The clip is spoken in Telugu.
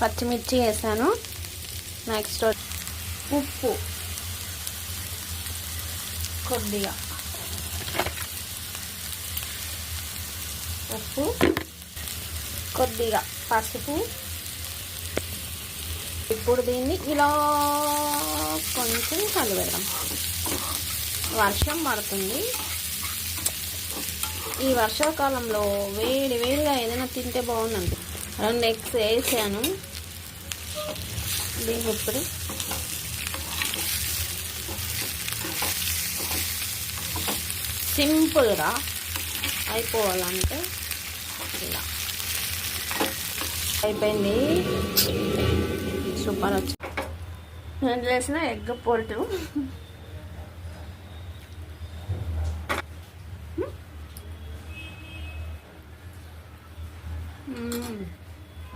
పచ్చిమిర్చి వేసాను. నెక్స్ట్ ఉప్పు కొద్దిగా, కొద్దిగా పసుపు. ఇప్పుడు దీన్ని ఇలా కొంచెం కలిపెడదాం. వర్షం పడుతుంది. ఈ వర్షాకాలంలో వేడి వేడిగా ఏదైనా తింటే బాగుందండి. 2 ఎగ్స్ వేసాను. దీన్ని ఇప్పుడు సింపుల్గా అయిపోవాలంటే ఇలా అయిపోయింది. సూపర్ వచ్చింది. నేను చేసిన ఎగ్ పొట్టు